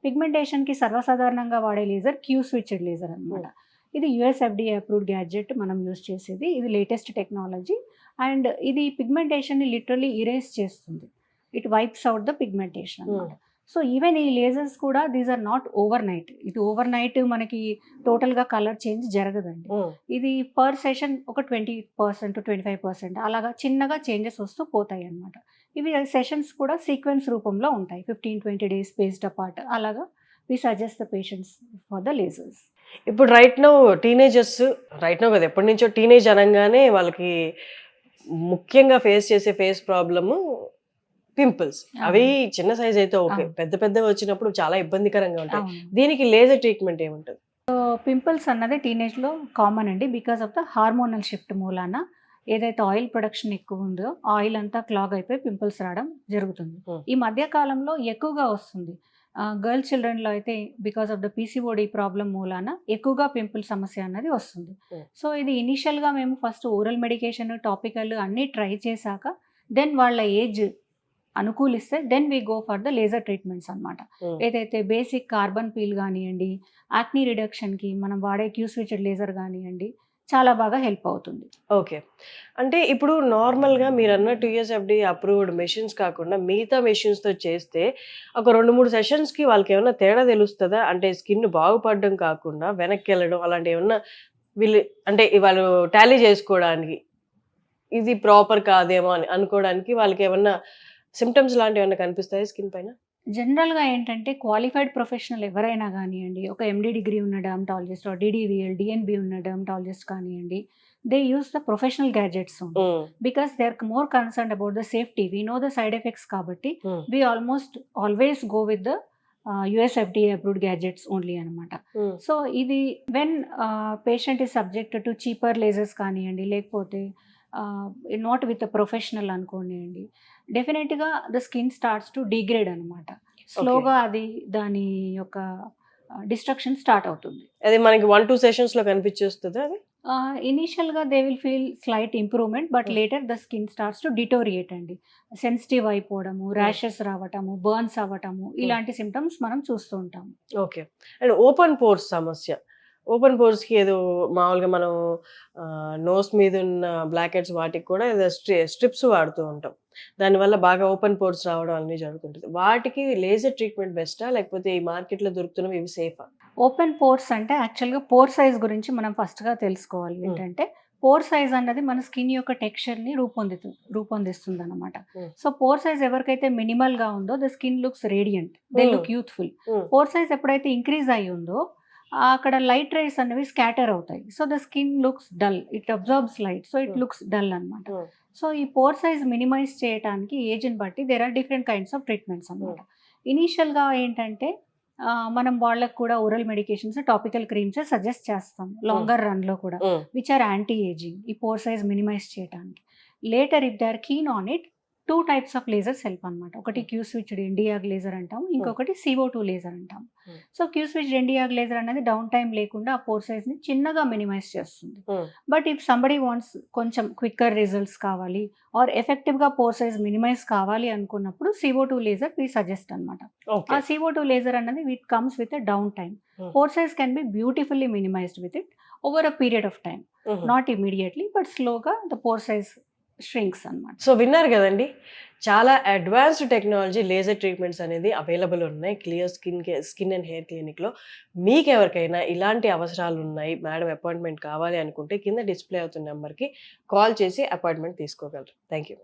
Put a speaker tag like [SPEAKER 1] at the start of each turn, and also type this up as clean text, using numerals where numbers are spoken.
[SPEAKER 1] పిగ్మెంటేషన్కి సర్వసాధారణంగా వాడే laser queue switched laser అనమాట. ఇది యుఎస్ ఎఫ్డిఏ అప్రూవ్డ్ గ్యాడ్జెట్ మనం యూస్ చేసేది. ఇది లేటెస్ట్ టెక్నాలజీ అండ్ ఇది పిగ్మెంటేషన్ని లిటరల్లీ ఇరేజ్ చేస్తుంది. It wipes out the pigmentation అనమాట. సో ఈవెన్ ఈ లేజర్స్ కూడా these are not overnight. ఇది ఓవర్ నైట్ మనకి టోటల్గా కలర్ చేంజ్ జరగదండి. ఇది పర్ సెషన్ ఒక 20% 25% అలాగా చిన్నగా చేంజెస్ వస్తూ పోతాయి అన్నమాట. ఇవి సెషన్స్ కూడా సీక్వెన్స్ రూపంలో ఉంటాయి. 15-20 days స్పేస్డ్ అపార్ట్. అలాగా we suggest the patients for the lasers.
[SPEAKER 2] ఇప్పుడు right no teenagers, right no కదా, ఎప్పటి నుంచో టీనేజ్ అనగానే వాళ్ళకి ముఖ్యంగా ఫేస్ చేసే ఫేస్ ప్రాబ్లము పింపుల్స్. అవి చిన్న సైజ్ అయితే ఓకే, పెద్ద పెద్దవి వచ్చినప్పుడు చాలా ఇబ్బందికరంగా ఉంటాయి. దీనికి లేజర్ ట్రీట్మెంట్ ఏముంటుంది?
[SPEAKER 1] పింపుల్స్ అన్నది టీనేజ్లో కామన్ అండి. Because of the hormonal shift మూలాన ఏదైతే ఆయిల్ ప్రొడక్షన్ ఎక్కువ ఉందో ఆయిల్ అంతా క్లాగ్ అయిపోయి పింపుల్స్ రావడం జరుగుతుంది. ఈ మధ్య కాలంలో ఎక్కువగా వస్తుంది. గర్ల్ చిల్డ్రన్లో అయితే because of the PCOD problem మూలాన ఎక్కువగా పింపుల్ సమస్య అన్నది వస్తుంది. సో ఇది ఇనిషియల్గా మేము ఫస్ట్ ఓరల్ మెడికేషన్, టాపికల్ అన్నీ ట్రై చేశాక దెన్ వాళ్ళ ఏజ్ అనుకూలిస్తే then we go for the laser treatments అనమాట. ఏదైతే బేసిక్ కార్బన్ పీల్ కానివ్వండి, యాక్నీ రిడక్షన్కి మనం వాడే క్యూ స్విచ్డ్ లేజర్ కానివ్వండి, చాలా బాగా హెల్ప్ అవుతుంది.
[SPEAKER 2] ఓకే, అంటే ఇప్పుడు నార్మల్గా మీరు అన్నట్టు యూఎస్ఎఫ్డి అప్రూవ్డ్ మెషిన్స్ కాకుండా మిగతా మెషిన్స్తో చేస్తే ఒక 2-3 సెషన్స్కి వాళ్ళకి ఏమైనా తేడా తెలుస్తుందా? అంటే స్కిన్ బాగుపడడం కాకుండా వెనక్కి వెళ్ళడం అలాంటి ఏమన్నా వీళ్ళు అంటే వాళ్ళు టాలీ చేసుకోవడానికి ఇది ప్రాపర్ కాదేమో అని అనుకోవడానికి వాళ్ళకి ఏమన్నా సిమ్టమ్స్ లాంటివి ఏమైనా కనిపిస్తాయి స్కిన్ పైన?
[SPEAKER 1] జనరల్గా ఏంటంటే క్వాలిఫైడ్ ప్రొఫెషనల్ ఎవరైనా కానివ్వండి, ఒక ఎండి డిగ్రీ ఉన్న డర్మటాలజిస్ట్, డిడివిఎల్, డిఎన్బి ఉన్న డర్మటాలజిస్ట్ కానివ్వండి, they use the professional gadgets because they are more concern about the safety. We know the side effects కాబట్టి we almost always go with the US FDA approved gadgets only అనమాట. So ఇది when patient is subject to cheaper lasers కానివ్వండి, లేకపోతే not with professional అనుకోనివ్వండి, డెఫినెట్గా the skin starts to degrade అనమాట. స్లోగా అది దాని యొక్క డిస్ట్రక్షన్ స్టార్ట్ అవుతుంది.
[SPEAKER 2] అది మనకి 1-2 సెషన్స్లో కనిపించేస్తుంది. అది
[SPEAKER 1] ఇనీషియల్గా they will feel slight improvement, but later the skin starts to deteriorate అండి. సెన్సిటివ్ అయిపోవడము, ర్యాషెస్ రావటము, బర్న్స్ అవ్వటము, ఇలాంటి సిమ్టమ్స్ మనం చూస్తూ ఉంటాము.
[SPEAKER 2] ఓకే, అండ్ ఓపెన్ పోర్స్ సమస్య. ఓపెన్ పోర్స్కి ఏదో మామూలుగా మనం నోస్ మీద ఉన్న బ్లాక్ హెడ్స్ వాటికి కూడా ఏదో స్ట్రిప్స్ వాడుతూ ఉంటాం. దానివల్ల బాగా ఓపెన్ పోర్స్ రావడం అన్నీ జరుగుతుంటుంది. వాటికి లేజర్ ట్రీట్మెంట్ బెస్టా లేకపోతే ఈ మార్కెట్లో దొరుకుతున్నవి ఇవి సేఫా?
[SPEAKER 1] ఓపెన్ పోర్స్ అంటే యాక్చువల్గా పోర్ సైజ్ గురించి మనం ఫస్ట్గా తెలుసుకోవాలి. ఏంటంటే పోర్ సైజ్ అన్నది మన స్కిన్ యొక్క టెక్స్చర్ని రూపొందిస్తుంది అనమాట. సో పోర్ సైజ్ ఎవరికైతే మినిమల్గా ఉందో the skin looks radiant, they look youthful. Pore size ఎప్పుడైతే ఇంక్రీజ్ అయ్యి ఉందో అక్కడ లైట్ రేస్ అనేవి స్కాటర్ అవుతాయి. So the skin looks dull, it absorbs light, so it looks dull అనమాట. సో ఈ పోర్ సైజ్ మినిమైజ్ చేయడానికి ఏజ్ని బట్టి there are different kinds of treatments అనమాట. ఇనీషియల్గా ఏంటంటే మనం వాళ్ళకు కూడా oral medications, topical creams suggest చేస్తాం లాంగర్ రన్లో కూడా, విచ్ ఆర్ యాంటీ ఏజింగ్, ఈ పోర్ సైజ్ మినిమైజ్ చేయడానికి. Later if they are keen on it, 2 types of lasers help అనమాట. ఒకటి క్యూ స్విచ్డ్ ఎండియాగ్ లేజర్ అంటాం, ఇంకొకటి CO2 లేజర్ అంటాం. సో క్యూ స్విచ్డ్ ఎండియాగ్ లేజర్ అనేది డౌన్ టైం లేకుండా ఆ పోర్ సైజ్ని చిన్నగా మినిమైజ్ చేస్తుంది. బట్ ఇఫ్ సంబడి వాంట్స్ కొంచెం క్విక్కర్ రిజల్ట్స్ కావాలి ఆర్ ఎఫెక్టివ్గా పోర్ సైజ్ మినిమైజ్ కావాలి అనుకున్నప్పుడు CO2 లేజర్ వీ సజెస్ట్ అనమాట. ఆ CO2 లేజర్ అనేది with comes with down time. Pore size can be beautifully minimised with it over a period of time, not immediately but స్లోగా the pore size shrinks అన్నమాట.
[SPEAKER 2] So విన్నారు కదండి, చాలా advanced technology laser treatments అనేది available ఉన్నాయి clear skin and hair క్లినిక్లో. మీకు ఎవరికైనా ఇలాంటి అవసరాలు ఉన్నాయి, మేడం అపాయింట్మెంట్ కావాలి అనుకుంటే కింద డిస్ప్లే అవుతున్న నెంబర్కి కాల్ చేసి అపాయింట్మెంట్ తీసుకోగలరు. Thank you.